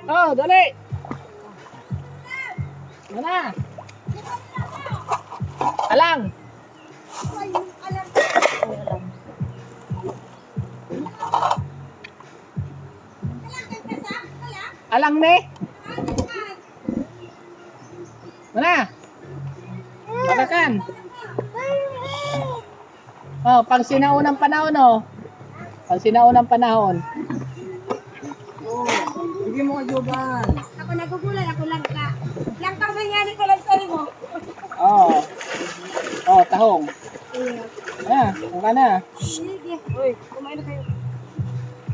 Oh, dali. Mana? Alang. Alang ni. Mana? Batakan. Oh, pang sinaunang panahon oh. Pang sinaunang panahon. Sige mo kajuban. Ako nagugulan, ako lang ka. Langkang nangyari ko lang sa'yo mo. Oh. Oh, tahong. Iya. Ang ka na. Sige. Uy, kumain na kayo.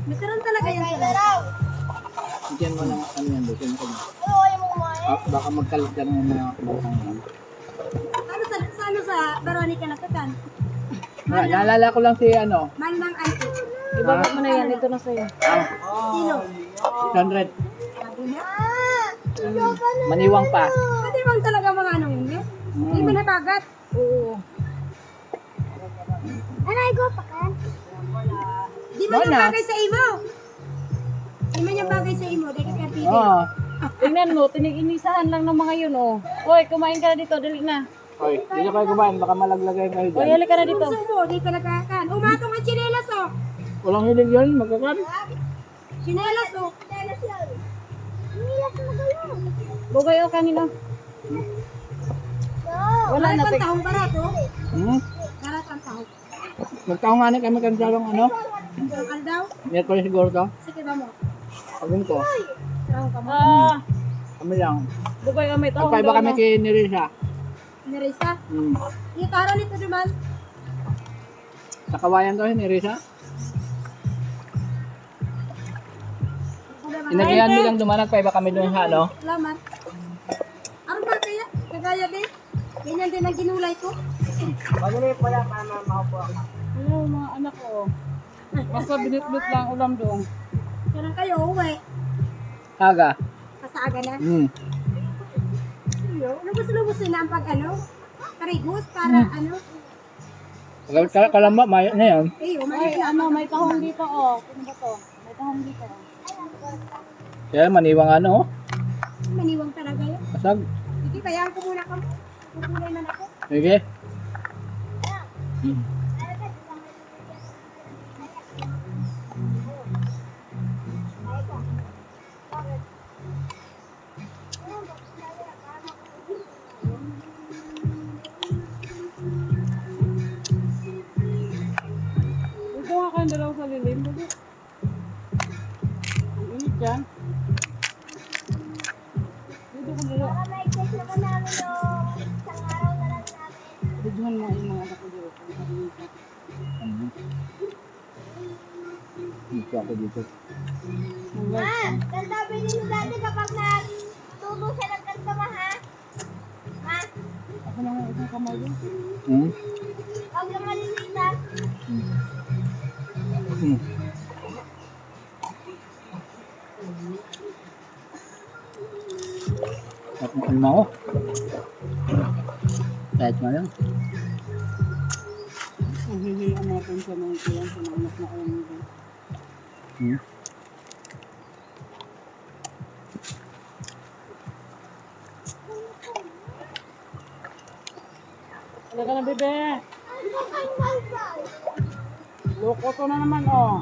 Nagkaroon talaga yan sa Bigyan mo ng ano yan, bigyan ko. Baka magkalat ka ng mga batang yan. Ano sa Veronica nagkakan? Naalala ko lang si ano. Manmang auntie. Ibaba mo na yan, ito na sa'yo. Sino? 600. Sabi niya? Maniwang pa. Pwede bang talaga mga ano yun eh? Hindi mo nabagat? Oo. Anay ko pa kan? Di man yung Wala. bagay sa imo. Di man yung bagay sa imo. Dahil ka pili. Oo. Tingnan mo, tiniginisahan lang ng mga yun, oh. Hoy, kumain ka na dito, dali na. Hoy, hindi na kayo kumain. Baka malaglagay kayo Hoy, dyan. halika na dito. Gusto mo, di pa nagkakan. Umatong ang chinelas oh. Walang hilig yun, magkakan. Chinelas oh. Chinelas yan. Chinelas mo kayo. Bugay, oh, kanina. Wala na, Barat ang tahong barat oh. Barat ang tahong. Magkaunganin kami kansalong ano. Ang aldaw. Meron ko rin siguro to. Sige ba mo? Pagin ko. Tahong ka mo. Kami lang. Bugay, oh, may tahong Magpaiba daw kami na. kay Nerissa. Nerissa. Itaro nito naman. Sa kawayan to, Nerissa. Inagayan mo lang dumanag, paiba kami doon sa ano. Salamat. Ano ba kaya? Kagaya din? Ganyan din ang ginulay ko. Paguli po yan para makaupo ako. Hello, mga anak ko. Basta binitbit lang ulam doon. Ganun kayo, uwi. Aga. Kasaaga na. Lubos-lubos na ang pag ano? Karigos para ano? Kalamba, maya na yan. Eh, Hoy, umayos na. ano, may tahong dito, oh. Ano ba to? May tahong dito, oh. Kaya maniwang ano, Maniwang talaga yun. kasag. Sige, kayaan ko muna ka. Kukulay man ako. Sige. Dito nga kayong dalawa sa lilim. Dito. Ang init dyan. Dito ko dalawa. Bidyohan mo yung mga anak ko dito. Dito ako dito. Ganda bilhin mo dati kapag natuto siya ng kanta ma, ha? Ma, Ako na nga isang kamay doon. huwag lang malilita. At ano ako? Kahit mo lang. Ang hihiyaan natin sa mga kulang sa mga anak na alam nito. Halika na, bebe. Loko to na naman, oh.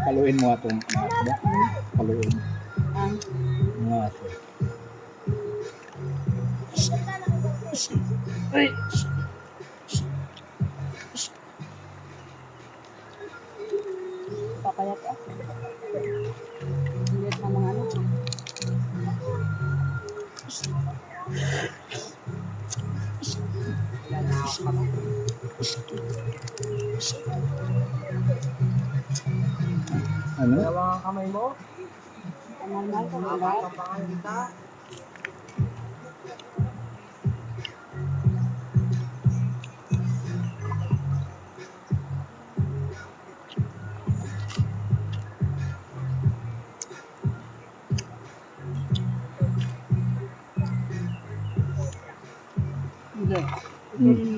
Paluin mo atong mga ba? Paluin. Ang Mga ato. Ay! papayat, ah. Hindi na mga ano. Ano? Dalawang ang kamay mo. Normal ka ba? Kapangan kita. Hindi. Hmm.